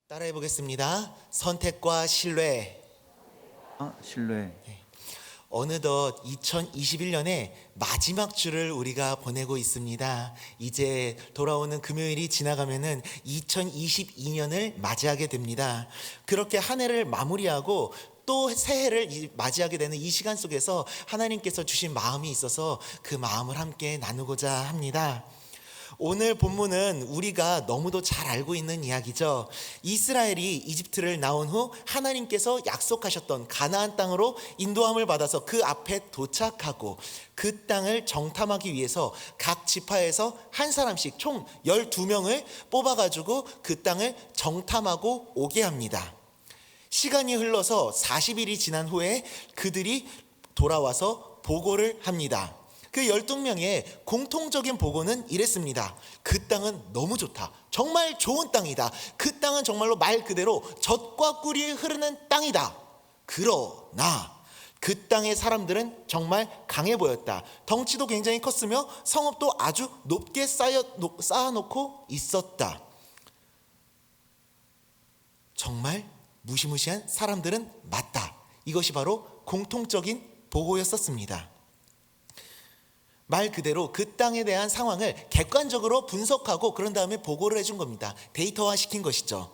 따라해 보겠습니다. 선택과 신뢰. 신뢰. 어느덧 2021년의 마지막 주를 우리가 보내고 있습니다. 이제 돌아오는 금요일이 지나가면은 2022년을 맞이하게 됩니다. 그렇게 한 해를 마무리하고 또 새해를 맞이하게 되는 이 시간 속에서 하나님께서 주신 마음이 있어서 그 마음을 함께 나누고자 합니다. 오늘 본문은 우리가 너무도 잘 알고 있는 이야기죠. 이스라엘이 이집트를 나온 후 하나님께서 약속하셨던 가나안 땅으로 인도함을 받아서 그 앞에 도착하고 그 땅을 정탐하기 위해서 각 지파에서 한 사람씩 총 12명을 뽑아가지고 그 땅을 정탐하고 오게 합니다. 시간이 흘러서 40일이 지난 후에 그들이 돌아와서 보고를 합니다. 그 12명의 공통적인 보고는 이랬습니다. 그 땅은 너무 좋다. 정말 좋은 땅이다. 그 땅은 정말로 말 그대로 젖과 꿀이 흐르는 땅이다. 그러나 그 땅의 사람들은 정말 강해 보였다. 덩치도 굉장히 컸으며 성읍도 아주 높게 쌓아놓고 있었다. 정말 무시무시한 사람들은 맞다. 이것이 바로 공통적인 보고였었습니다. 말 그대로 그 땅에 대한 상황을 객관적으로 분석하고 그런 다음에 보고를 해준 겁니다. 데이터화 시킨 것이죠.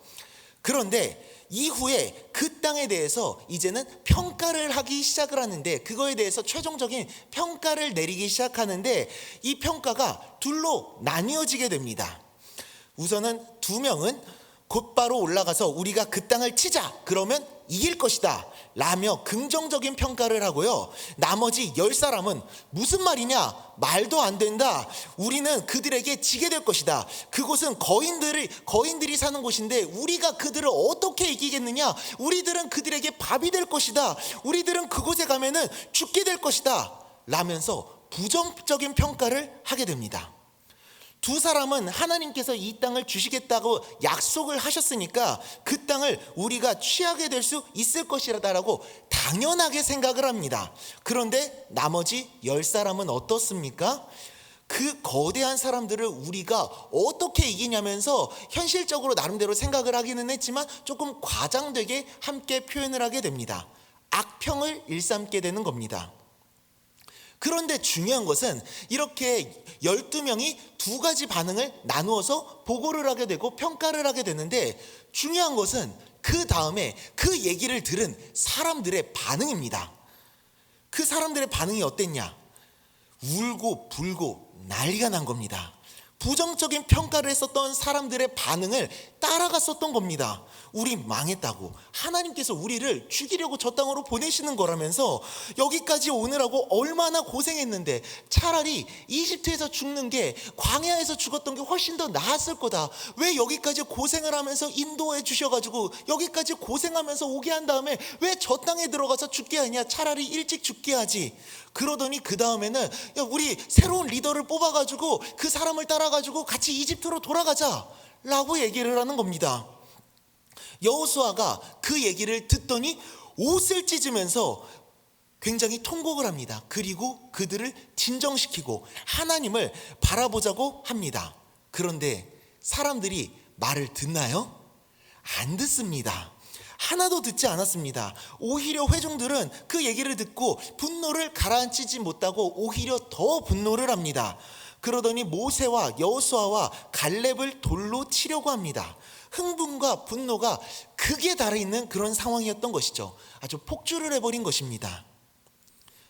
그런데 이후에 그 땅에 대해서 이제는 평가를 하기 시작을 하는데, 그거에 대해서 최종적인 평가를 내리기 시작하는데 이 평가가 둘로 나뉘어지게 됩니다. 우선은 2명은 곧바로 올라가서 우리가 그 땅을 치자, 그러면 이길 것이다 라며 긍정적인 평가를 하고요. 나머지 10사람은 무슨 말이냐, 말도 안 된다, 우리는 그들에게 지게 될 것이다, 그곳은 거인들이 사는 곳인데 우리가 그들을 어떻게 이기겠느냐, 우리들은 그들에게 밥이 될 것이다, 우리들은 그곳에 가면은 죽게 될 것이다 라면서 부정적인 평가를 하게 됩니다. 2사람은 하나님께서 이 땅을 주시겠다고 약속을 하셨으니까 그 땅을 우리가 취하게 될 수 있을 것이라고 당연하게 생각을 합니다. 그런데 나머지 10사람은 어떻습니까? 그 거대한 사람들을 우리가 어떻게 이기냐면서 현실적으로 나름대로 생각을 하기는 했지만 조금 과장되게 함께 표현을 하게 됩니다. 악평을 일삼게 되는 겁니다. 그런데 중요한 것은 이렇게 12명이 2가지 반응을 나누어서 보고를 하게 되고 평가를 하게 되는데, 중요한 것은 그 다음에 그 얘기를 들은 사람들의 반응입니다. 그 사람들의 반응이 어땠냐? 울고 불고 난리가 난 겁니다. 부정적인 평가를 했었던 사람들의 반응을 따라갔었던 겁니다. 우리 망했다고, 하나님께서 우리를 죽이려고 저 땅으로 보내시는 거라면서 여기까지 오느라고 얼마나 고생했는데 차라리 이집트에서 죽는 게, 광야에서 죽었던 게 훨씬 더 나았을 거다, 왜 여기까지 고생을 하면서 인도해 주셔가지고 여기까지 고생하면서 오게 한 다음에 왜 저 땅에 들어가서 죽게 하냐, 차라리 일찍 죽게 하지. 그러더니 그 다음에는 야, 우리 새로운 리더를 뽑아가지고 그 사람을 따라가지고 같이 이집트로 돌아가자 라고 얘기를 하는 겁니다. 여호수아가 그 얘기를 듣더니 옷을 찢으면서 굉장히 통곡을 합니다. 그리고 그들을 진정시키고 하나님을 바라보자고 합니다. 그런데 사람들이 말을 듣나요? 안 듣습니다. 하나도 듣지 않았습니다. 오히려 회중들은 그 얘기를 듣고 분노를 가라앉히지 못하고 오히려 더 분노를 합니다. 그러더니 모세와 여호수아와 갈렙을 돌로 치려고 합니다. 흥분과 분노가 극에 달해 있는 그런 상황이었던 것이죠. 아주 폭주를 해버린 것입니다.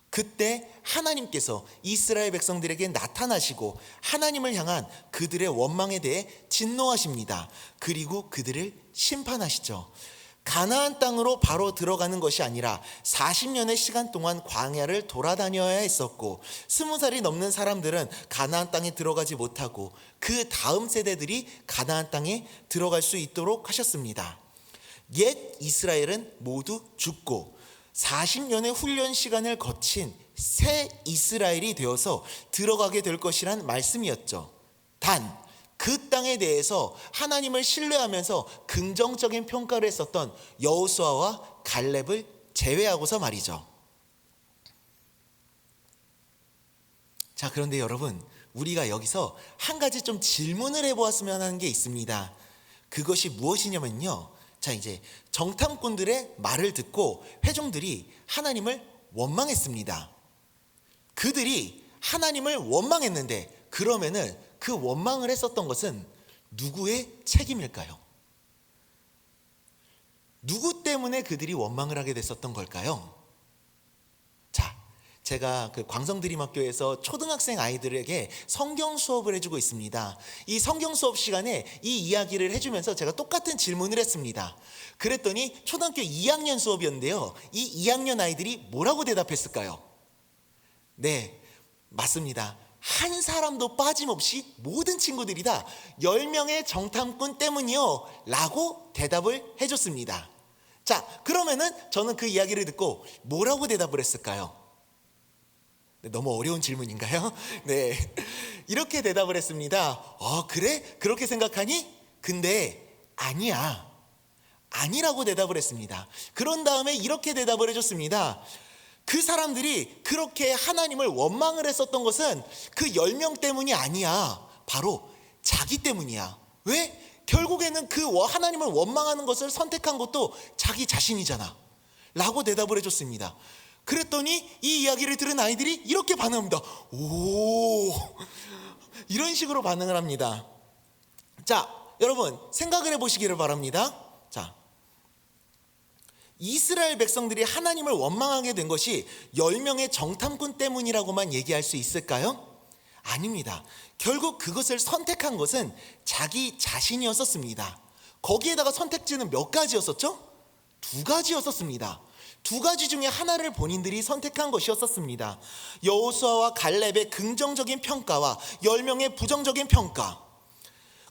그때 하나님께서 이스라엘 백성들에게 나타나시고 하나님을 향한 그들의 원망에 대해 진노하십니다. 그리고 그들을 심판하시죠. 가나안 땅으로 바로 들어가는 것이 아니라 40년의 시간 동안 광야를 돌아다녀야 했었고, 20살이 넘는 사람들은 가나안 땅에 들어가지 못하고 그 다음 세대들이 가나안 땅에 들어갈 수 있도록 하셨습니다. 옛 이스라엘은 모두 죽고 40년의 훈련 시간을 거친 새 이스라엘이 되어서 들어가게 될 것이란 말씀이었죠. 단 그 땅에 대해서 하나님을 신뢰하면서 긍정적인 평가를 했었던 여호수아와 갈렙을 제외하고서 말이죠. 자, 그런데 여러분, 우리가 여기서 한 가지 좀 질문을 해보았으면 하는 게 있습니다. 그것이 무엇이냐면요, 자, 이제 정탐꾼들의 말을 듣고 회중들이 하나님을 원망했습니다. 그들이 하나님을 원망했는데, 그러면은 그 원망을 했었던 것은 누구의 책임일까요? 누구 때문에 그들이 원망을 하게 됐었던 걸까요? 자, 제가 그 광성드림학교에서 초등학생 아이들에게 성경 수업을 해주고 있습니다. 이 성경 수업 시간에 이 이야기를 해주면서 제가 똑같은 질문을 했습니다. 그랬더니 초등학교 2학년 수업이었는데요, 이 2학년 아이들이 뭐라고 대답했을까요? 네, 맞습니다. 한 사람도 빠짐없이 모든 친구들이 다 10명의 정탐꾼 때문이요 라고 대답을 해줬습니다. 자, 그러면은 저는 그 이야기를 듣고 뭐라고 대답을 했을까요? 네, 너무 어려운 질문인가요? 네, 이렇게 대답을 했습니다. 그래? 그렇게 생각하니? 근데 아니야, 아니라고 대답을 했습니다. 그런 다음에 이렇게 대답을 해줬습니다. 그 사람들이 그렇게 하나님을 원망을 했었던 것은 그 10명 때문이 아니야, 바로 자기 때문이야. 왜? 결국에는 그 하나님을 원망하는 것을 선택한 것도 자기 자신이잖아 라고 대답을 해줬습니다. 그랬더니 이 이야기를 들은 아이들이 이렇게 반응합니다. 오, 이런 식으로 반응을 합니다. 자, 여러분 생각을 해보시기를 바랍니다. 자, 이스라엘 백성들이 하나님을 원망하게 된 것이 10명의 정탐꾼 때문이라고만 얘기할 수 있을까요? 아닙니다. 결국 그것을 선택한 것은 자기 자신이었었습니다. 거기에다가 선택지는 몇 가지였었죠? 2가지였었습니다. 2가지 중에 하나를 본인들이 선택한 것이었었습니다. 여호수아와 갈렙의 긍정적인 평가와 10명의 부정적인 평가.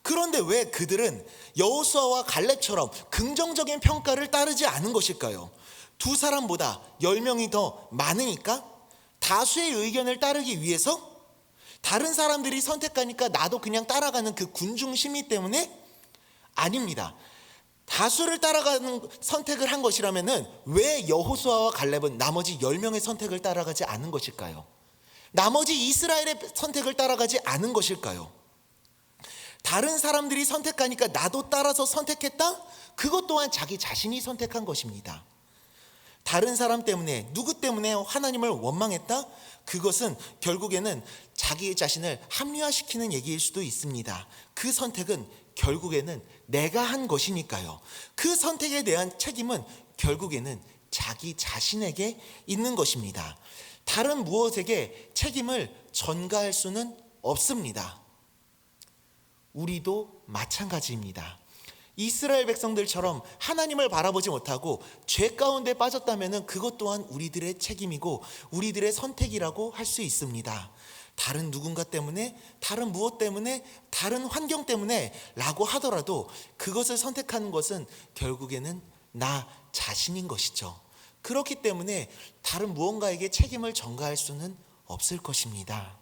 그런데 왜 그들은 여호수아와 갈렙처럼 긍정적인 평가를 따르지 않은 것일까요? 2 사람보다 10명이 더 많으니까? 다수의 의견을 따르기 위해서? 다른 사람들이 선택하니까 나도 그냥 따라가는 그 군중 심리 때문에? 아닙니다. 다수를 따라가는 선택을 한 것이라면은 왜 여호수아와 갈렙은 나머지 10명의 선택을 따라가지 않은 것일까요? 나머지 이스라엘의 선택을 따라가지 않은 것일까요? 다른 사람들이 선택하니까 나도 따라서 선택했다? 그것 또한 자기 자신이 선택한 것입니다. 다른 사람 때문에, 누구 때문에 하나님을 원망했다? 그것은 결국에는 자기 자신을 합리화시키는 얘기일 수도 있습니다. 그 선택은 결국에는 내가 한 것이니까요. 그 선택에 대한 책임은 결국에는 자기 자신에게 있는 것입니다. 다른 무엇에게 책임을 전가할 수는 없습니다. 우리도 마찬가지입니다. 이스라엘 백성들처럼 하나님을 바라보지 못하고 죄 가운데 빠졌다면 그것 또한 우리들의 책임이고 우리들의 선택이라고 할 수 있습니다. 다른 누군가 때문에, 다른 무엇 때문에, 다른 환경 때문에 라고 하더라도 그것을 선택하는 것은 결국에는 나 자신인 것이죠. 그렇기 때문에 다른 무언가에게 책임을 전가할 수는 없을 것입니다.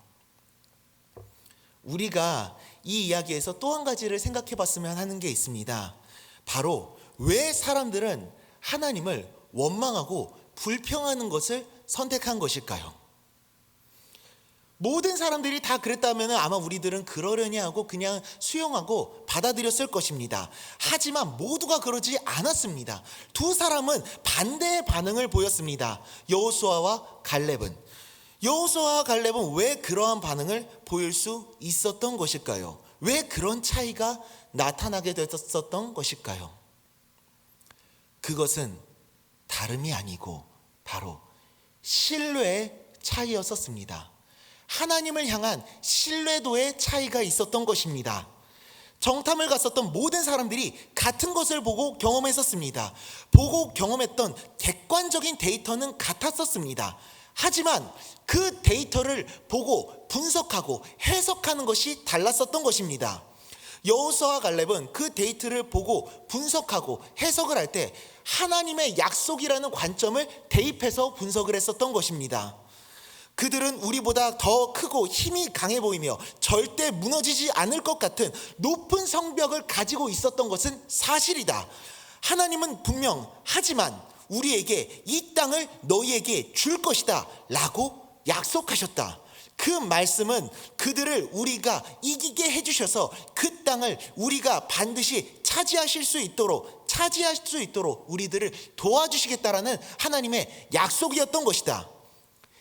우리가 이 이야기에서 또 한 가지를 생각해 봤으면 하는 게 있습니다. 바로 왜 사람들은 하나님을 원망하고 불평하는 것을 선택한 것일까요? 모든 사람들이 다 그랬다면 아마 우리들은 그러려니 하고 그냥 수용하고 받아들였을 것입니다. 하지만 모두가 그러지 않았습니다. 2 사람은 반대의 반응을 보였습니다. 여호수아와 갈렙은. 여호수아와 갈렙은 왜 그러한 반응을 보일 수 있었던 것일까요? 왜 그런 차이가 나타나게 됐었던 것일까요? 그것은 다름이 아니고 바로 신뢰의 차이였었습니다. 하나님을 향한 신뢰도의 차이가 있었던 것입니다. 정탐을 갔었던 모든 사람들이 같은 것을 보고 경험했었습니다. 보고 경험했던 객관적인 데이터는 같았었습니다. 하지만 그 데이터를 보고 분석하고 해석하는 것이 달랐었던 것입니다. 여호수아와 갈렙은 그 데이터를 보고 분석하고 해석을 할 때 하나님의 약속이라는 관점을 대입해서 분석을 했었던 것입니다. 그들은 우리보다 더 크고 힘이 강해 보이며 절대 무너지지 않을 것 같은 높은 성벽을 가지고 있었던 것은 사실이다. 하나님은 분명 하지만 우리에게 이 땅을 너희에게 줄 것이다 라고 약속하셨다. 그 말씀은 그들을 우리가 이기게 해주셔서 그 땅을 우리가 반드시 차지할 수 있도록 우리들을 도와주시겠다라는 하나님의 약속이었던 것이다.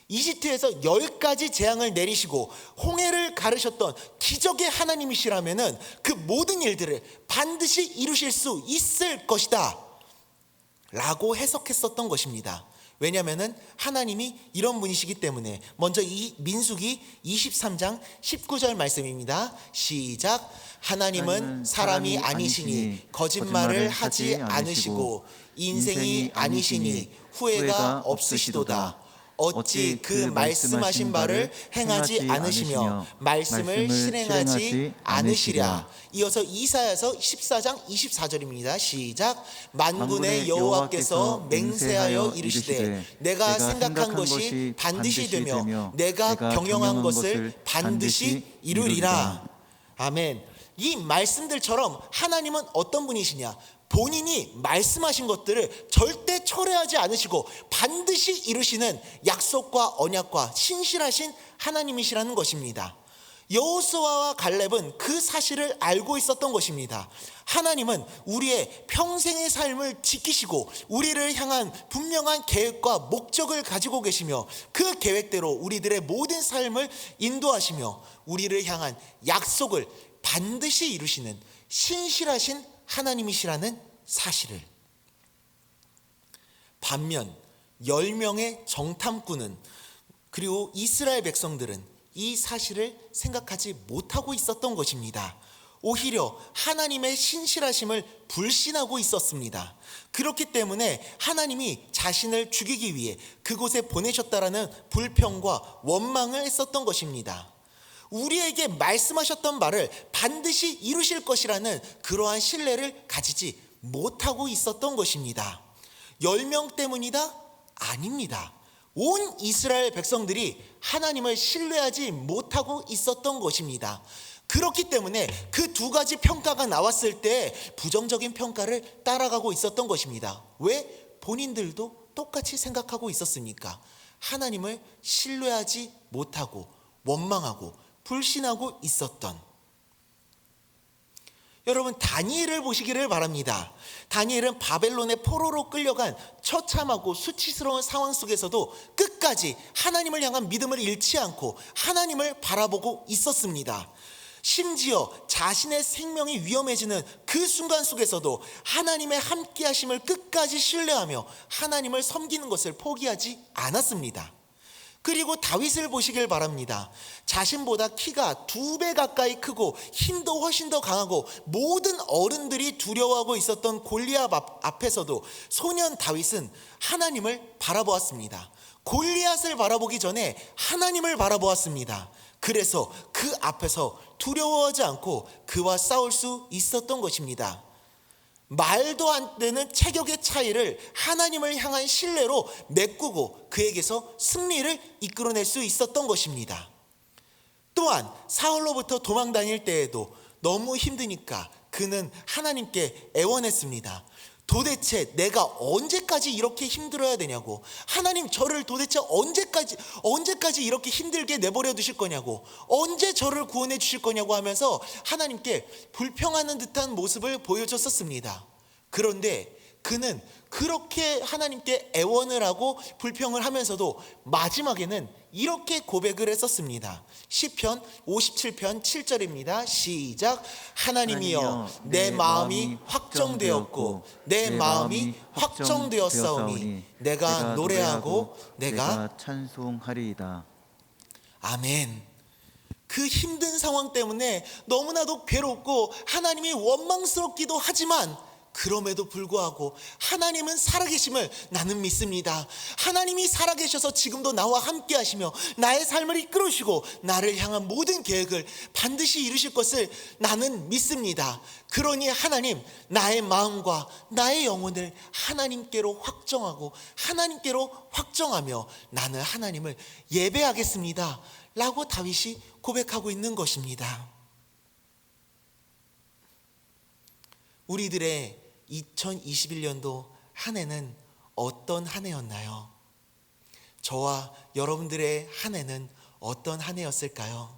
이집트에서 10가지 재앙을 내리시고 홍해를 가르셨던 기적의 하나님이시라면은 그 모든 일들을 반드시 이루실 수 있을 것이다 라고 해석했었던 것입니다. 왜냐하면 하나님이 이런 분이시기 때문에. 먼저 이 민수기 23장 19절 말씀입니다. 시작. 하나님은 사람이 아니시니 거짓말을 하지 않으시고 인생이 아니시니 후회가 없으시도다. 어찌 그 말씀하신 바를 행하지 않으시며 말씀을 실행하지 않으시랴. 이어서 이사야서 14장 24절입니다. 시작. 만군의 여호와께서 맹세하여 이르시되 내가 생각한 것이 반드시 되며 내가 경영한 것을 반드시 이루리라. 아멘. 이 말씀들처럼 하나님은 어떤 분이시냐? 본인이 말씀하신 것들을 절대 철회하지 않으시고 반드시 이루시는 약속과 언약과 신실하신 하나님이시라는 것입니다. 여호수아와 갈렙은 그 사실을 알고 있었던 것입니다. 하나님은 우리의 평생의 삶을 지키시고 우리를 향한 분명한 계획과 목적을 가지고 계시며 그 계획대로 우리들의 모든 삶을 인도하시며 우리를 향한 약속을 반드시 이루시는 신실하신 하나님이시라는 사실을. 반면 10명의 정탐꾼은 그리고 이스라엘 백성들은 이 사실을 생각하지 못하고 있었던 것입니다. 오히려 하나님의 신실하심을 불신하고 있었습니다. 그렇기 때문에 하나님이 자신을 죽이기 위해 그곳에 보내셨다라는 불평과 원망을 했었던 것입니다. 우리에게 말씀하셨던 말을 반드시 이루실 것이라는 그러한 신뢰를 가지지 못하고 있었던 것입니다. 10명 때문이다? 아닙니다. 온 이스라엘 백성들이 하나님을 신뢰하지 못하고 있었던 것입니다. 그렇기 때문에 그 두 가지 평가가 나왔을 때 부정적인 평가를 따라가고 있었던 것입니다. 왜? 본인들도 똑같이 생각하고 있었으니까. 하나님을 신뢰하지 못하고 원망하고 불신하고 있었던. 여러분, 다니엘을 보시기를 바랍니다. 다니엘은 바벨론의 포로로 끌려간 처참하고 수치스러운 상황 속에서도 끝까지 하나님을 향한 믿음을 잃지 않고 하나님을 바라보고 있었습니다. 심지어 자신의 생명이 위험해지는 그 순간 속에서도 하나님의 함께 하심을 끝까지 신뢰하며 하나님을 섬기는 것을 포기하지 않았습니다. 그리고 다윗을 보시길 바랍니다. 자신보다 키가 2배 가까이 크고 힘도 훨씬 더 강하고 모든 어른들이 두려워하고 있었던 골리앗 앞에서도 소년 다윗은 하나님을 바라보았습니다. 골리앗을 바라보기 전에 하나님을 바라보았습니다. 그래서 그 앞에서 두려워하지 않고 그와 싸울 수 있었던 것입니다. 말도 안 되는 체격의 차이를 하나님을 향한 신뢰로 메꾸고 그에게서 승리를 이끌어낼 수 있었던 것입니다. 또한 사울로부터 도망 다닐 때에도 너무 힘드니까 그는 하나님께 애원했습니다. 도대체 내가 언제까지 이렇게 힘들어야 되냐고. 하나님, 저를 도대체 언제까지 이렇게 힘들게 내버려 두실 거냐고. 언제 저를 구원해 주실 거냐고 하면서 하나님께 불평하는 듯한 모습을 보여줬었습니다. 그런데 그는 그렇게 하나님께 애원을 하고 불평을 하면서도 마지막에는 이렇게 고백을 했었습니다. 시편 57편 7절입니다. 시작. 하나님이여, 내 마음이 확정되었고 내 마음이 확정되었사오니 내가 노래하고 내가 찬송하리이다. 아멘. 그 힘든 상황 때문에 너무나도 괴롭고 하나님이 원망스럽기도 하지만 그럼에도 불구하고 하나님은 살아계심을 나는 믿습니다. 하나님이 살아계셔서 지금도 나와 함께 하시며 나의 삶을 이끌어주시고 나를 향한 모든 계획을 반드시 이루실 것을 나는 믿습니다. 그러니 하나님, 나의 마음과 나의 영혼을 하나님께로 확정하고 하나님께로 확정하며 나는 하나님을 예배하겠습니다 라고 다윗이 고백하고 있는 것입니다. 우리들의 2021년도 한 해는 어떤 한 해였나요? 저와 여러분들의 한 해는 어떤 한 해였을까요?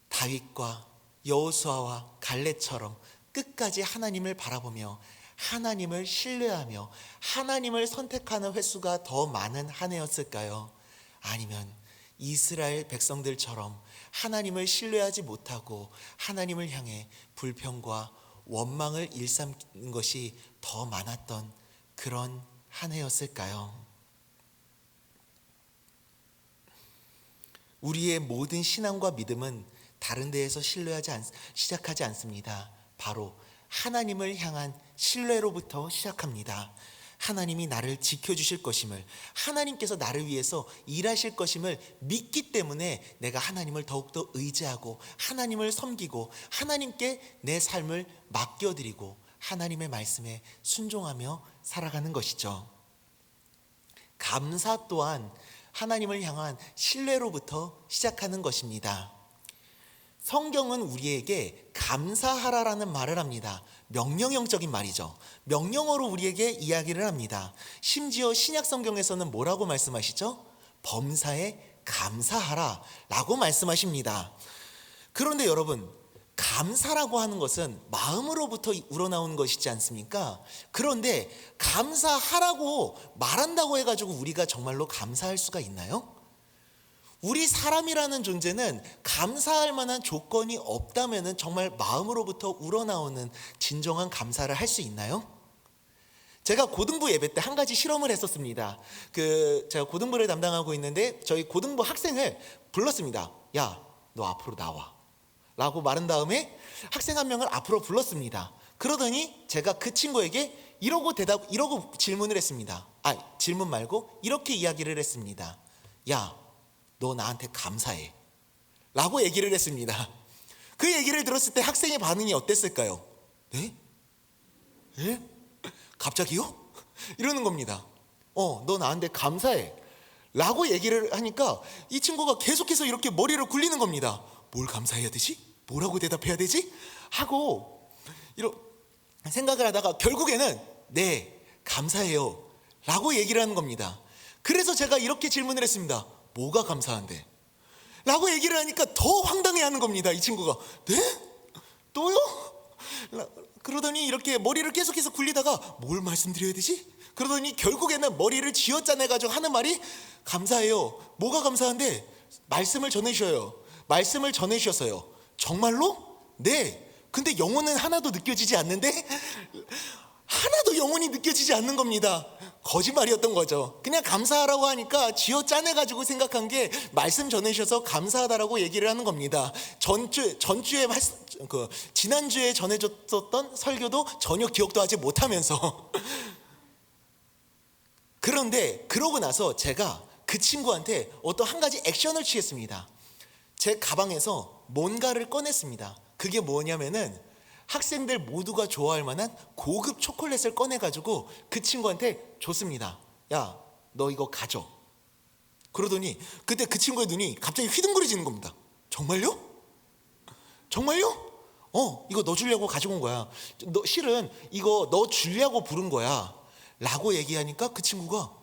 다윗과 여호수아와 갈렙처럼 끝까지 하나님을 바라보며 하나님을 신뢰하며 하나님을 선택하는 횟수가 더 많은 한 해였을까요? 아니면 이스라엘 백성들처럼 하나님을 신뢰하지 못하고 하나님을 향해 불평과 원망을 일삼는 것이 더 많았던 그런 한 해였을까요? 우리의 모든 신앙과 믿음은 다른 데에서 시작하지 않습니다. 바로 하나님을 향한 신뢰로부터 시작합니다. 하나님이 나를 지켜주실 것임을, 하나님께서 나를 위해서 일하실 것임을 믿기 때문에 내가 하나님을 더욱더 의지하고 하나님을 섬기고 하나님께 내 삶을 맡겨드리고 하나님의 말씀에 순종하며 살아가는 것이죠. 감사 또한 하나님을 향한 신뢰로부터 시작하는 것입니다. 성경은 우리에게 감사하라라는 말을 합니다. 명령형적인 말이죠. 명령어로 우리에게 이야기를 합니다. 심지어 신약 성경에서는 뭐라고 말씀하시죠? 범사에 감사하라 라고 말씀하십니다. 그런데 여러분, 감사라고 하는 것은 마음으로부터 우러나오는 것이지 않습니까? 그런데 감사하라고 말한다고 해가지고 우리가 정말로 감사할 수가 있나요? 우리 사람이라는 존재는 감사할 만한 조건이 없다면 정말 마음으로부터 우러나오는 진정한 감사를 할 수 있나요? 제가 고등부 예배 때 한 가지 실험을 했었습니다. 제가 고등부를 담당하고 있는데 저희 고등부 학생을 불렀습니다. 야, 너 앞으로 나와 라고 말한 다음에 학생 한 명을 앞으로 불렀습니다. 그러더니 제가 그 친구에게 이러고 질문을 했습니다. 질문 말고 이렇게 이야기를 했습니다. 야, 너 나한테 감사해 라고 얘기를 했습니다. 그 얘기를 들었을 때 학생의 반응이 어땠을까요? 네? 예? 갑자기요? 이러는 겁니다. 너 나한테 감사해 라고 얘기를 하니까 이 친구가 계속해서 이렇게 머리를 굴리는 겁니다. 뭘 감사해야 되지? 뭐라고 대답해야 되지? 하고 생각을 하다가 결국에는 네, 감사해요 라고 얘기를 하는 겁니다. 그래서 제가 이렇게 질문을 했습니다. 뭐가 감사한데? 라고 얘기를 하니까 더 황당해하는 겁니다. 이 친구가. 네? 또요? 그러더니 이렇게 머리를 계속해서 굴리다가 뭘 말씀드려야 되지? 그러더니 결국에는 머리를 쥐어짜내가지고 하는 말이 감사해요. 뭐가 감사한데? 말씀을 전해주셨어요. 정말로? 네. 근데 영혼은 하나도 느껴지지 않는데? 하나도 영혼이 느껴지지 않는 겁니다. 거짓말이었던 거죠. 그냥 감사하라고 하니까 쥐어짜내가지고 생각한 게 말씀 전해주셔서 감사하다라고 얘기를 하는 겁니다. 지난주에 전해줬던 설교도 전혀 기억도 하지 못하면서 그런데 그러고 나서 제가 그 친구한테 어떤 한 가지 액션을 취했습니다. 제 가방에서 뭔가를 꺼냈습니다. 그게 뭐냐면은 학생들 모두가 좋아할 만한 고급 초콜릿을 꺼내가지고 그 친구한테 줬습니다. 야, 너 이거 가져. 그러더니 그때 그 친구의 눈이 갑자기 휘둥그레지는 겁니다. 정말요? 정말요? 이거 너 주려고 가지고 온 거야. 실은 이거 너 주려고 부른 거야 라고 얘기하니까 그 친구가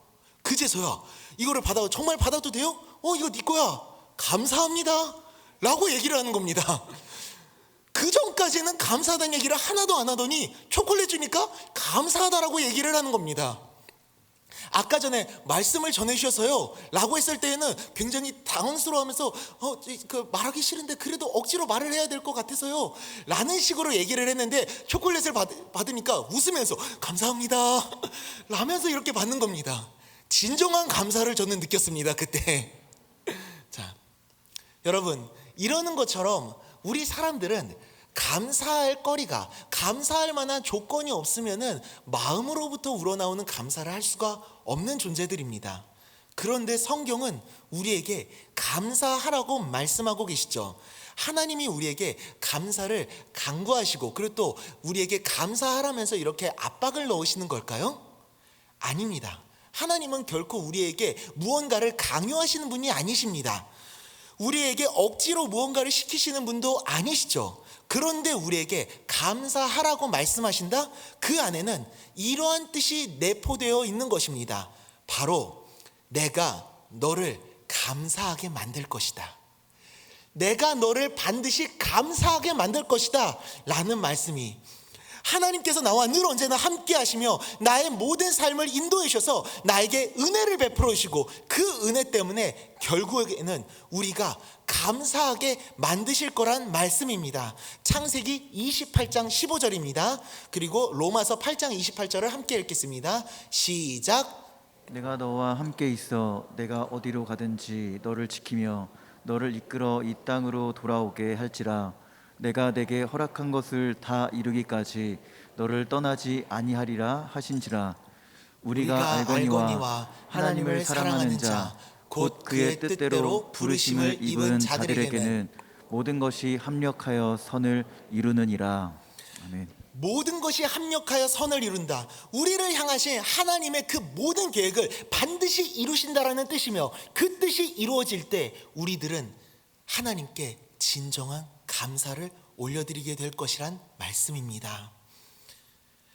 그제서야 이거를 정말 받아도 돼요? 이거 네 거야. 감사합니다 라고 얘기를 하는 겁니다. 그 전까지는 감사하다는 얘기를 하나도 안 하더니 초콜릿 주니까 감사하다라고 얘기를 하는 겁니다. 아까 전에 말씀을 전해주셔서요 라고 했을 때에는 굉장히 당황스러워하면서 말하기 싫은데 그래도 억지로 말을 해야 될 것 같아서요 라는 식으로 얘기를 했는데 초콜릿을 받으니까 웃으면서 감사합니다 라면서 이렇게 받는 겁니다. 진정한 감사를 저는 느꼈습니다 그때. 자, 여러분, 이러는 것처럼 우리 사람들은 감사할 만한 조건이 없으면은 마음으로부터 우러나오는 감사를 할 수가 없는 존재들입니다. 그런데 성경은 우리에게 감사하라고 말씀하고 계시죠. 하나님이 우리에게 감사를 강구하시고 그리고 또 우리에게 감사하라면서 이렇게 압박을 넣으시는 걸까요? 아닙니다. 하나님은 결코 우리에게 무언가를 강요하시는 분이 아니십니다. 우리에게 억지로 무언가를 시키시는 분도 아니시죠. 그런데 우리에게 감사하라고 말씀하신다? 그 안에는 이러한 뜻이 내포되어 있는 것입니다. 바로 내가 너를 감사하게 만들 것이다. 내가 너를 반드시 감사하게 만들 것이다 라는 말씀이 하나님께서 나와 늘 언제나 함께 하시며 나의 모든 삶을 인도해 주셔서 나에게 은혜를 베풀어 주시고 그 은혜 때문에 결국에는 우리가 감사하게 만드실 거란 말씀입니다. 창세기 28장 15절입니다. 그리고 로마서 8장 28절을 함께 읽겠습니다. 시작. 내가 너와 함께 있어 내가 어디로 가든지 너를 지키며 너를 이끌어 이 땅으로 돌아오게 할지라. 내가 내게 허락한 것을 다 이루기까지 너를 떠나지 아니하리라 하신지라. 우리가 알거니와 하나님을 사랑하는 자 곧 그의 뜻대로 부르심을 입은 자들에게는 모든 것이 합력하여 선을 이루느니라. 아멘. 모든 것이 합력하여 선을 이룬다. 우리를 향하신 하나님의 그 모든 계획을 반드시 이루신다라는 뜻이며 그 뜻이 이루어질 때 우리들은 하나님께 진정한 감사를 올려드리게 될 것이란 말씀입니다.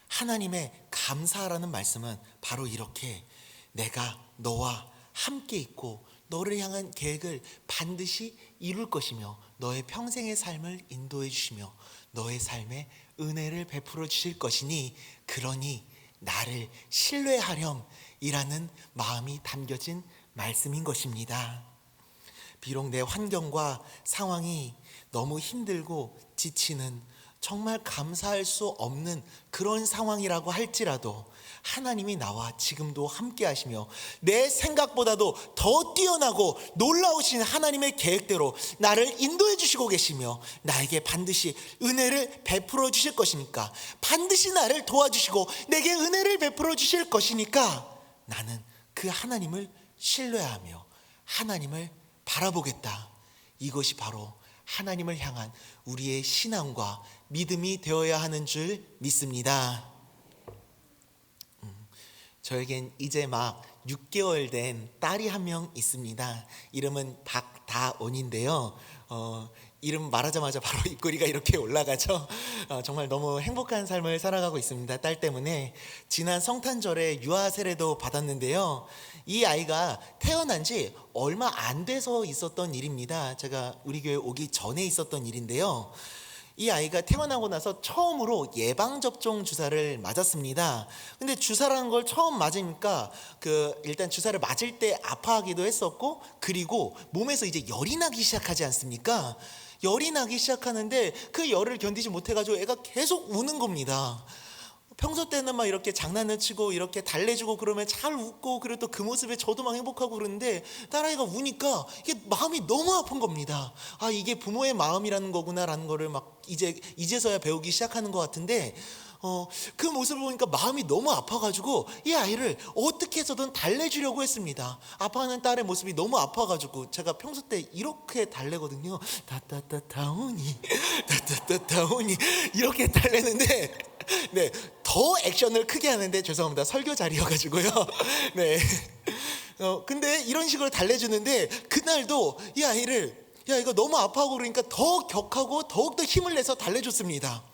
하나님의 감사라는 말씀은 바로 이렇게 내가 너와 함께 있고 너를 향한 계획을 반드시 이룰 것이며 너의 평생의 삶을 인도해 주시며 너의 삶에 은혜를 베풀어 주실 것이니 그러니 나를 신뢰하렴이라는 마음이 담겨진 말씀인 것입니다. 비록 내 환경과 상황이 너무 힘들고 지치는 정말 감사할 수 없는 그런 상황이라고 할지라도 하나님이 나와 지금도 함께 하시며 내 생각보다도 더 뛰어나고 놀라우신 하나님의 계획대로 나를 인도해 주시고 계시며 나에게 반드시 은혜를 베풀어 주실 것이니까 반드시 나를 도와주시고 내게 은혜를 베풀어 주실 것이니까 나는 그 하나님을 신뢰하며 하나님을 바라보겠다. 이것이 바로 하나님을 향한 우리의 신앙과 믿음이 되어야 하는 줄 믿습니다. 저에겐 이제 막 6개월 된 딸이 한 명 있습니다. 이름은 박다온인데요. 이름 말하자마자 바로 입꼬리가 이렇게 올라가죠. 정말 너무 행복한 삶을 살아가고 있습니다. 딸 때문에. 지난 성탄절에 유아 세례도 받았는데요. 이 아이가 태어난 지 얼마 안 돼서 있었던 일입니다. 제가 우리 교회 오기 전에 있었던 일인데요. 이 아이가 태어나고 나서 처음으로 예방접종 주사를 맞았습니다. 근데 주사라는 걸 처음 맞으니까 일단 주사를 맞을 때 아파하기도 했었고, 그리고 몸에서 이제 열이 나기 시작하지 않습니까? 열이 나기 시작하는데 그 열을 견디지 못해가지고 애가 계속 우는 겁니다. 평소 때는 막 이렇게 장난을 치고 이렇게 달래주고 그러면 잘 웃고, 그리고 또 그 모습에 저도 막 행복하고 그러는데 딸아이가 우니까 이게 마음이 너무 아픈 겁니다. 아, 이게 부모의 마음이라는 거구나라는 거를 막 이제서야 배우기 시작하는 것 같은데, 그 모습을 보니까 마음이 너무 아파가지고 이 아이를 어떻게 해서든 달래주려고 했습니다. 아파하는 딸의 모습이 너무 아파가지고 제가 평소 때 이렇게 달래거든요. 다오니 다오니 이렇게 달래는데, 네, 더 액션을 크게 하는데 죄송합니다. 설교 자리여가지고요. 네. 근데 이런 식으로 달래주는데 그날도 이 아이를, 야, 이거 너무 아파하고 그러니까 더 격하고 더욱더 힘을 내서 달래줬습니다.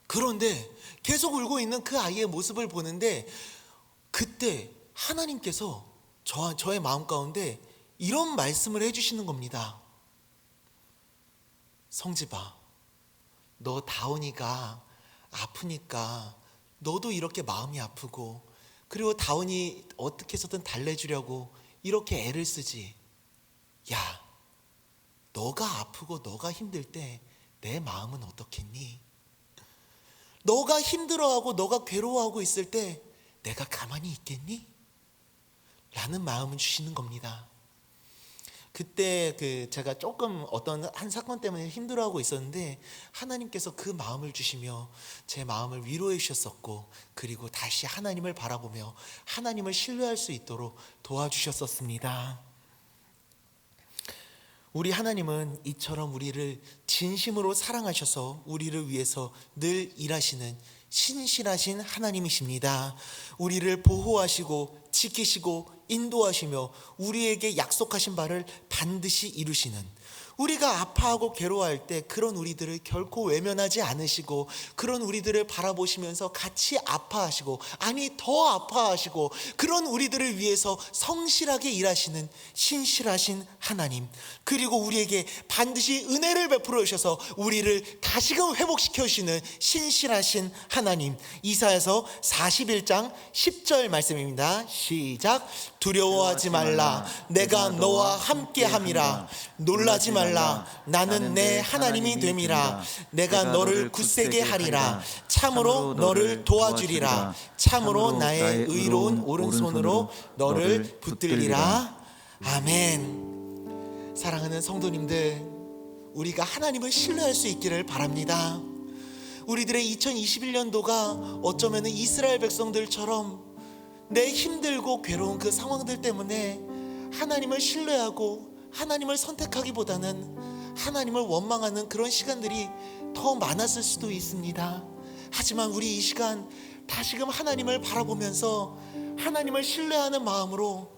그런데 계속 울고 있는 그 아이의 모습을 보는데 그때 하나님께서 저의 마음 가운데 이런 말씀을 해주시는 겁니다. 성집아, 너 다온이가 아프니까 너도 이렇게 마음이 아프고, 그리고 다온이 어떻게 해서든 달래주려고 이렇게 애를 쓰지. 야, 너가 아프고 너가 힘들 때 내 마음은 어떻겠니? 너가 힘들어하고 너가 괴로워하고 있을 때 내가 가만히 있겠니? 라는 마음을 주시는 겁니다. 그때 제가 조금 어떤 한 사건 때문에 힘들어하고 있었는데 하나님께서 그 마음을 주시며 제 마음을 위로해 주셨었고, 그리고 다시 하나님을 바라보며 하나님을 신뢰할 수 있도록 도와주셨었습니다. 우리 하나님은 이처럼 우리를 진심으로 사랑하셔서 우리를 위해서 늘 일하시는 신실하신 하나님이십니다. 우리를 보호하시고 지키시고 인도하시며 우리에게 약속하신 바를 반드시 이루시는, 우리가 아파하고 괴로워할 때 그런 우리들을 결코 외면하지 않으시고, 그런 우리들을 바라보시면서 같이 아파하시고, 아니 더 아파하시고, 그런 우리들을 위해서 성실하게 일하시는 신실하신 하나님, 그리고 우리에게 반드시 은혜를 베풀어 주셔서 우리를 다시금 회복시켜 주시는 신실하신 하나님. 이사야서 41장 10절 말씀입니다. 시작. 두려워하지 말라, 내가 너와 함께함이라. 놀라지 말라, 나는 내 하나님이 됨이라. 내가 너를 굳세게 하리라. 참으로 너를 도와주리라. 참으로 나의 의로운 오른손으로 너를 붙들리라. 아멘. 사랑하는 성도님들, 우리가 하나님을 신뢰할 수 있기를 바랍니다. 우리들의 2021년도가 어쩌면 이스라엘 백성들처럼 내 힘들고 괴로운 그 상황들 때문에 하나님을 신뢰하고 하나님을 선택하기보다는 하나님을 원망하는 그런 시간들이 더 많았을 수도 있습니다. 하지만 우리 이 시간 다시금 하나님을 바라보면서 하나님을 신뢰하는 마음으로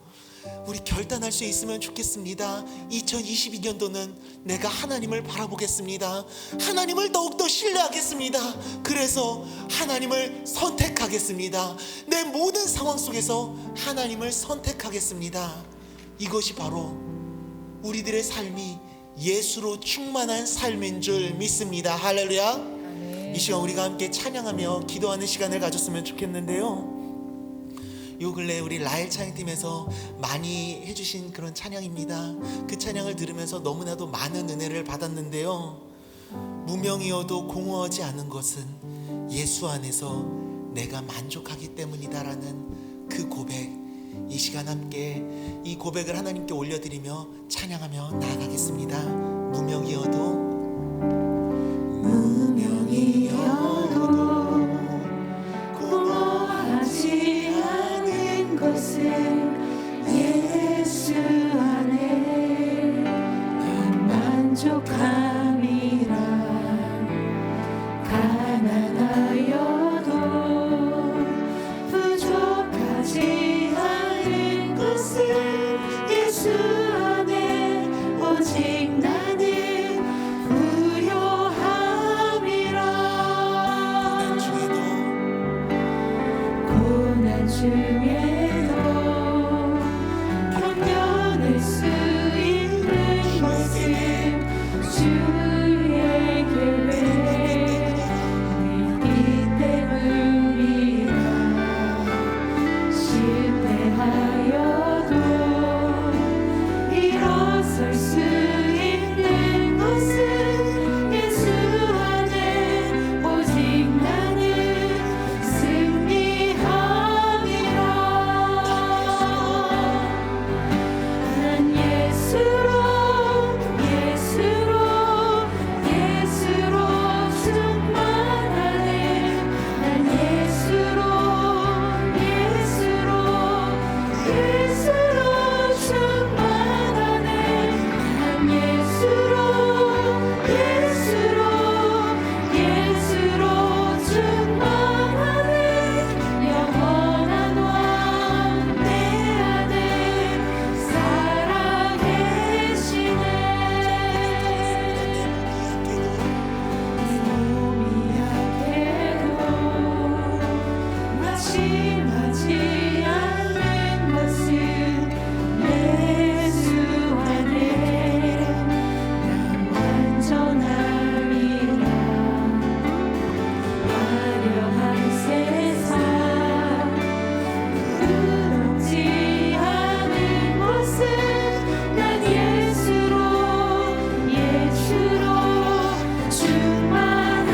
우리 결단할 수 있으면 좋겠습니다. 2022년도는 내가 하나님을 바라보겠습니다. 하나님을 더욱더 신뢰하겠습니다. 그래서 하나님을 선택하겠습니다. 내 모든 상황 속에서 하나님을 선택하겠습니다. 이것이 바로 우리들의 삶이 예수로 충만한 삶인 줄 믿습니다. 할렐루야. 이 시간 우리가 함께 찬양하며 기도하는 시간을 가졌으면 좋겠는데요, 요 근래 우리 라엘 찬양팀에서 많이 해주신 그런 찬양입니다. 그 찬양을 들으면서 너무나도 많은 은혜를 받았는데요, 무명이어도 공허하지 않은 것은 예수 안에서 내가 만족하기 때문이다라는 그 고백, 이 시간 함께 이 고백을 하나님께 올려드리며 찬양하며 나아가겠습니다. 무명이어도 공허하지 않은 것은 예수 안에 난 만족함이라. 가난하여도 부족하지 않은 것은 예수 안에 오직 나는 부요함이라. 고난 중에도 견뎌낼 수 있는 것은 주의 계획 있기 때문이라. 실패하여도 일어설 수 있는 것은 예수 안에 오직 나는 승리함이라. 난 예수로 충만하네. 난 예수로 충만하네. 난 예수로 충만하네. 영원한 왕 내 안에 살아계시네. 몸이 약해도 낙심하지 않는 것은 예수 안에 난 완전함이라. 화려한 세상 부럽지 않은 것은 난 예수로 충만함이라.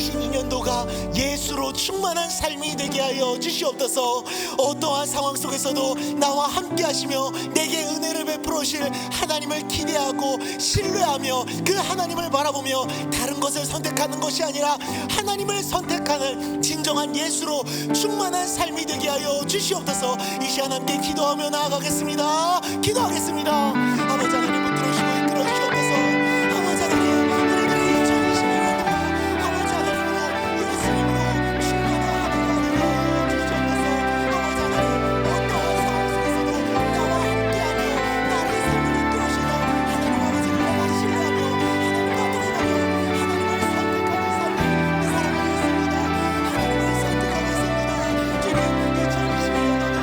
2022년도가 예수로 충만한 삶이 되게 하여 주시옵소서. 어떠한 상황 속에서도 나와 함께 하시며 내게 은혜를 베풀어 주실 하나님을 기대하고 신뢰하며 그 하나님을 바라보며 다른 것을 선택하는 것이 아니라 하나님을 선택하는 진정한 예수로 충만한 삶이 되게 하여 주시옵소서. 이 시간 함께 기도하며 나아가겠습니다. 기도하겠습니다. 아버지 하나님 붙들어주시고 이끌어 주시옵소서. 아버지 하나님 우리들의 2022년도가 아버지 하나님으로 예수님으로 충만한 하나가 되게 하여 주시옵소서. 아버지 하나님 어떠한 상황 속에서도 나와 함께하며 나의 삶을 이끌어주시는 하나님 아버지를 내가 신뢰하며 하나님과 동행하며 하나님을 선택하는 삶이 살아가겠습니다. 하나님을 선택하겠습니다. 주님 2022년도도 우리가 모색하고 선택하여서 하나님께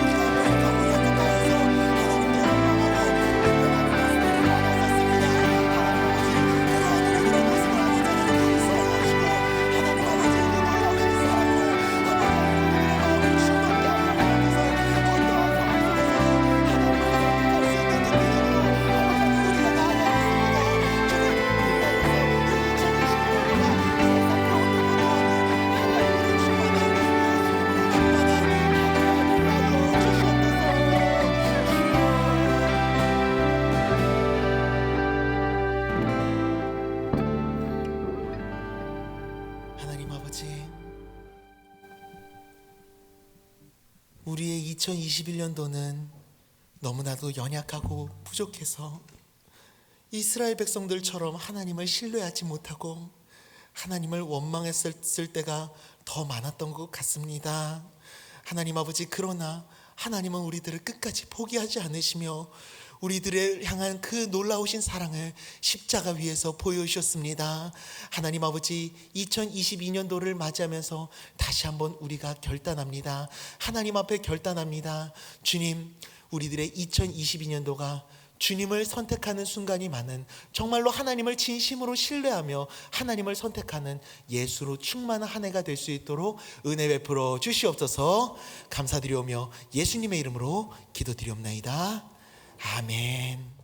하나님 아버지, 우리의 2021년도는 너무나도 연약하고 부족해서 이스라엘 백성들처럼 하나님을 신뢰하지 못하고 하나님을 원망했을 때가 더 많았던 것 같습니다. 하나님 아버지, 그러나 하나님은 우리들을 끝까지 포기하지 않으시며 우리들을 향한 그 놀라우신 사랑을 십자가 위에서 보여주셨습니다. 하나님 아버지, 2022년도를 맞이하면서 다시 한번 우리가 결단합니다. 하나님 앞에 결단합니다. 주님, 우리들의 2022년도가 주님을 선택하는 순간이 많은, 정말로 하나님을 진심으로 신뢰하며 하나님을 선택하는 예수로 충만한 한 해가 될 수 있도록 은혜 베풀어 주시옵소서. 감사드리오며 예수님의 이름으로 기도드리옵나이다. 아멘.